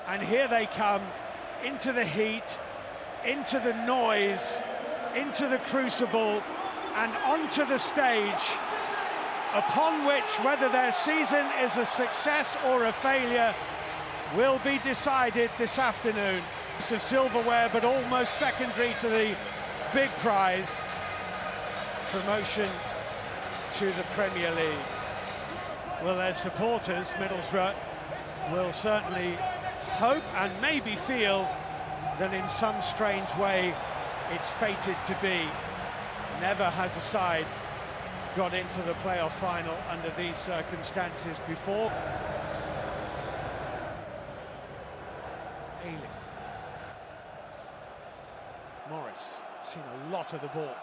And here they come, into the heat, into the noise, into the crucible, and onto the stage, upon which whether their season is a success or a failure will be decided this afternoon. It's of silverware, but almost secondary to the big prize, promotion to the Premier League. Well, their supporters, Middlesbrough, will certainly hope and maybe feel that in some strange way it's fated to be. Never has a side got into the playoff final under these circumstances before. Ayling. Morris, seen a lot of the ball.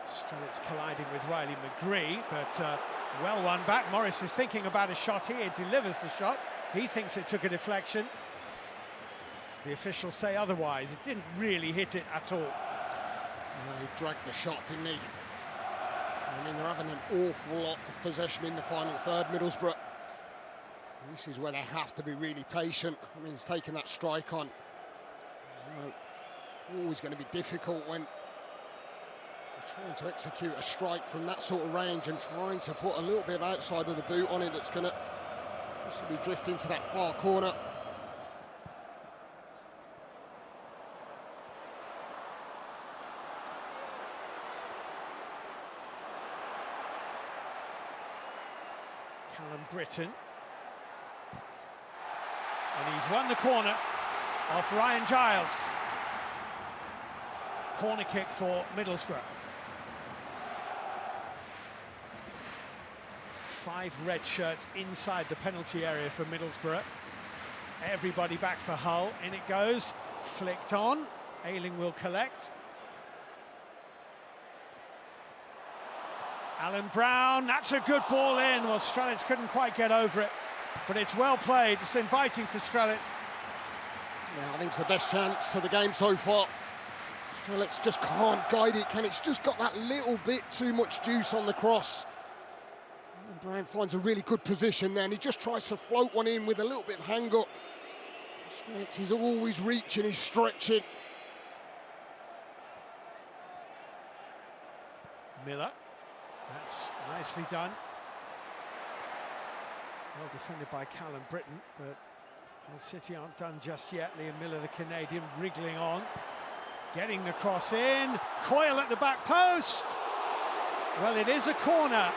Strelitz colliding with Riley McGree, but well won back. Morris is thinking about a shot here, delivers the shot. He thinks it took a deflection. The officials say otherwise. It didn't really hit it at all. He dragged the shot, didn't he? I mean, they're having an awful lot of possession in the final third, Middlesbrough. And this is where they have to be really patient. I mean, he's taking that strike on. Always going to be difficult when trying to execute a strike from that sort of range and trying to put a little bit of outside of the boot on it that's going to possibly drift into that far corner. Callum Britton. And he's won the corner off Ryan Giles. Corner kick for Middlesbrough. 5 red shirts inside the penalty area for Middlesbrough. Everybody back for Hull. In it goes, flicked on. Ayling will collect. Alan Brown, that's a good ball in. Well, Strelitz couldn't quite get over it, but it's well played. It's inviting for Strelitz. Yeah, I think it's the best chance of the game so far. Strelitz just can't guide it, It's just got that little bit too much juice on the cross. And Brown finds a really good position there, and he just tries to float one in with a little bit of hang-up. Strelitz is always reaching, he's stretching. Miller, that's nicely done. Well defended by Callum Britton, but Man City aren't done just yet. Liam Miller, the Canadian, wriggling on. Getting the cross in. Coyle at the back post. Well, it is a corner.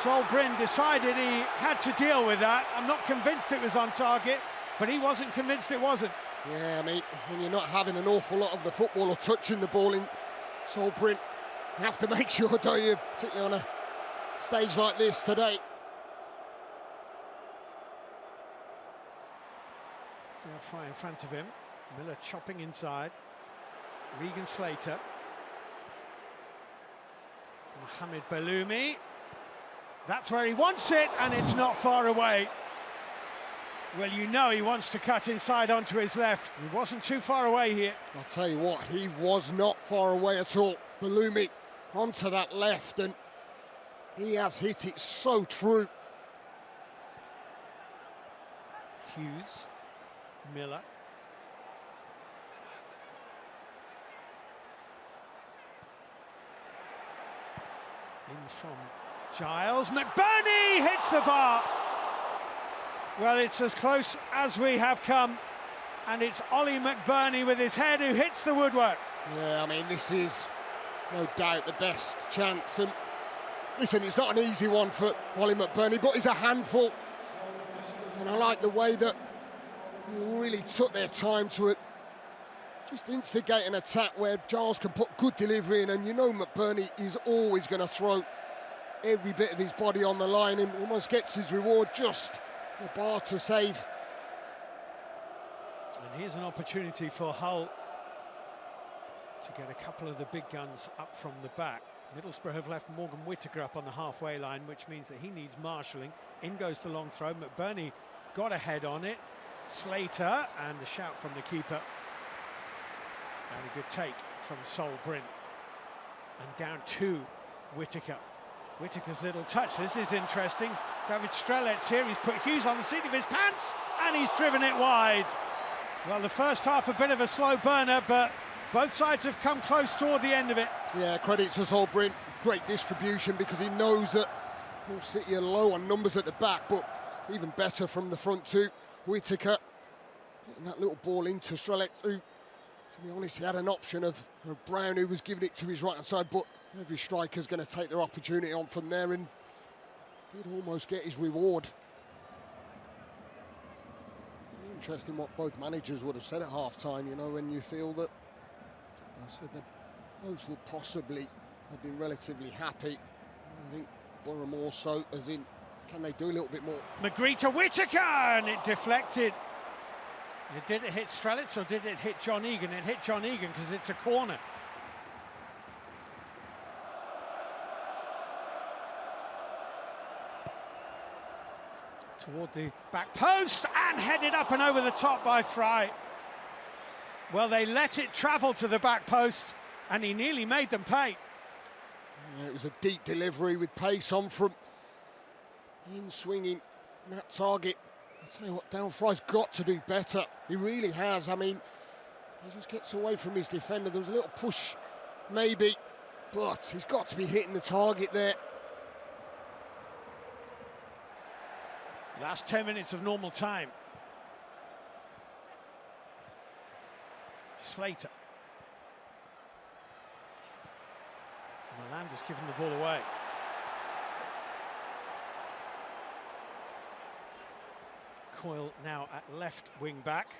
Sol Bryn decided he had to deal with that. I'm not convinced it was on target, but he wasn't convinced it wasn't. Yeah, I mean, when you're not having an awful lot of the football or touching the ball in Sol Bryn, you have to make sure, don't you, particularly on a stage like this today. Fly in front of him. Miller chopping inside. Regan Slater. Mohamed Belloumi. That's where he wants it, and it's not far away. Well, you know he wants to cut inside onto his left. He wasn't too far away here. I'll tell you what, he was not far away at all. Belloumi onto that left, and he has hit it so true. Hughes. Miller. In from Giles. McBurney hits the bar. Well, it's as close as we have come, and it's Ollie McBurney with his head who hits the woodwork. Yeah, I mean, this is no doubt the best chance. And listen, it's not an easy one for Ollie McBurney, but he's a handful. And I like the way that really took their time to it, just instigate an attack where Giles can put good delivery in, and you know McBurney is always going to throw every bit of his body on the line and almost gets his reward, just the bar to save. And here's an opportunity for Hull to get a couple of the big guns up from the back. Middlesbrough have left Morgan Whittaker up on the halfway line, which means that he needs marshalling. In goes the long throw. McBurney got a head on it. Slater, and the shout from the keeper. And a good take from Sol Bryn. And down to Whittaker. Whittaker's little touch, this is interesting. David Strelets here, he's put Hughes on the seat of his pants and he's driven it wide. Well, the first half a bit of a slow burner, but both sides have come close toward the end of it. Yeah, credit to Sol Brint, great distribution, because he knows that Hull City are low on numbers at the back, but even better from the front too. Whittaker getting that little ball into Strelets, who, to be honest, he had an option of Brown, who was giving it to his right-hand side, but every striker's going to take their opportunity on from there, and did almost get his reward. Interesting what both managers would have said at half-time, you know, when you feel that, I said that both would possibly have been relatively happy. I think Borough more so, as in, can they do a little bit more? McGree to Whittaker, and it deflected. Did it hit Strelets or did it hit John Egan? It hit John Egan because it's a corner. Toward the back post and headed up and over the top by Fry. Well, they let it travel to the back post and he nearly made them pay. Yeah, it was a deep delivery with pace on from in swinging that target. I'll tell you what, Darren Fry's got to do better. He really has. I mean, he just gets away from his defender. There was a little push, maybe, but he's got to be hitting the target there. Last 10 minutes of normal time. Slater. Melander's given the ball away. Coyle now at left wing back,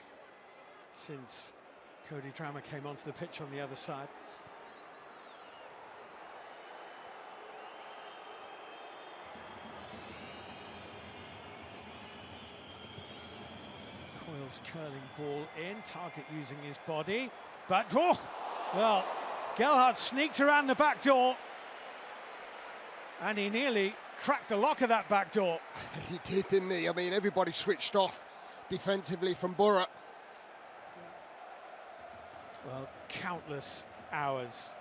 since Cody Drammer came onto the pitch on the other side. Coyle's curling ball in, Target using his body, but oh, well, Gelhardt sneaked around the back door and he nearly cracked the lock of that back door. He did, didn't he? I mean, everybody switched off defensively from Borough. Well, countless hours,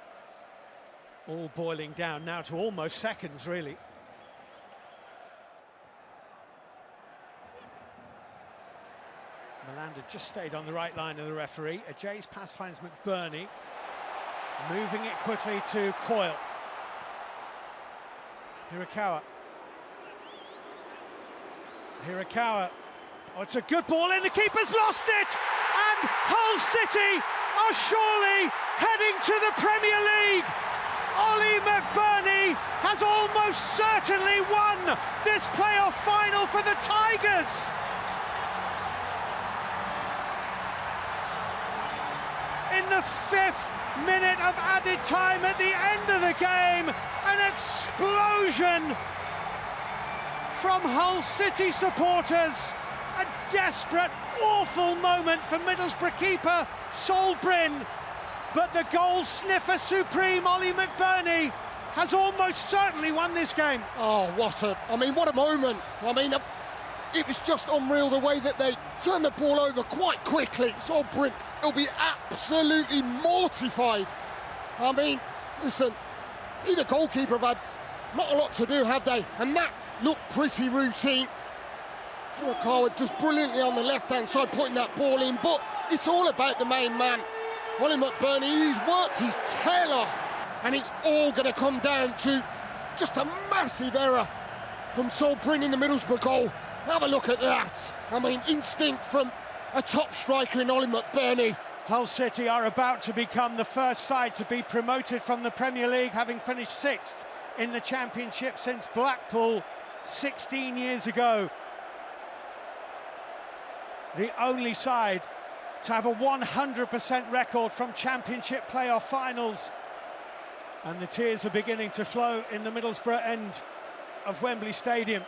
all boiling down now to almost seconds, really. Melander just stayed on the right line of the referee. Ajay's pass finds McBurney, moving it quickly to Coyle. Hirakawa. Oh, it's a good ball in, the keeper's lost it! And Hull City are surely heading to the Premier League! Ollie McBurney has almost certainly won this playoff final for the Tigers! In the 5th minute of added time at the end of the game, an explosion from Hull City supporters. A desperate, awful moment for Middlesbrough keeper Sol Bryn, but the goal sniffer supreme Ollie McBurney has almost certainly won this game. Oh, what a moment. I mean, it was just unreal the way that they turned the ball over quite quickly. Sol Bryn will be absolutely mortified. I mean, listen, either goalkeeper have had not a lot to do, have they? And that looked pretty routine. Hirakawa just brilliantly on the left-hand side, putting that ball in, but it's all about the main man. Ollie McBurney, he's worked his tail off, and it's all going to come down to just a massive error from Sol Bryn in the Middlesbrough goal. Have a look at that. I mean, instinct from a top striker in Ollie McBurney. Hull City are about to become the first side to be promoted from the Premier League, having finished 6th in the Championship since Blackpool 16 years ago. The only side to have a 100% record from Championship playoff finals. And the tears are beginning to flow in the Middlesbrough end of Wembley Stadium.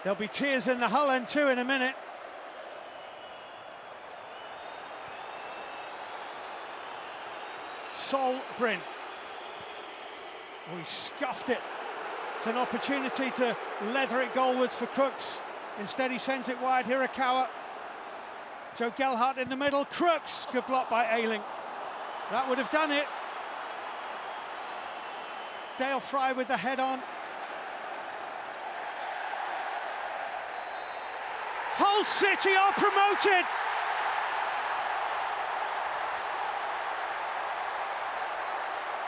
There'll be tears in the Hull end too in a minute. Sol Bryn. Oh, he scuffed it. It's an opportunity to leather it goalwards for Crooks. Instead he sends it wide. Hirakawa. Joe Gelhardt in the middle. Crooks. Good block by Ayling. That would have done it. Dale Fry with the head on. Hull City are promoted.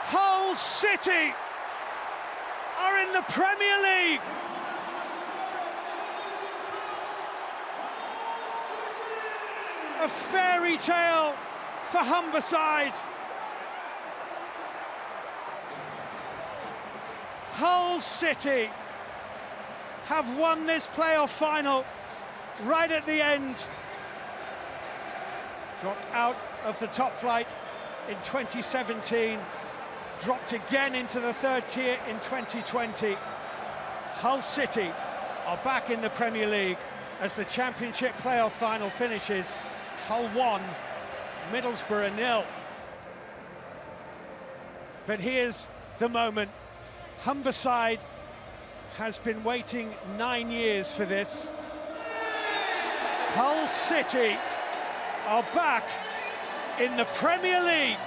Hull City are in the Premier League. A fairy tale for Humberside. Hull City have won this playoff final right at the end. Dropped out of the top flight in 2017, dropped again into the third tier in 2020. Hull City are back in the Premier League as the Championship playoff final finishes. Hull 1, Middlesbrough 0. But here's the moment. Humberside has been waiting 9 years for this. Hull City are back in the Premier League.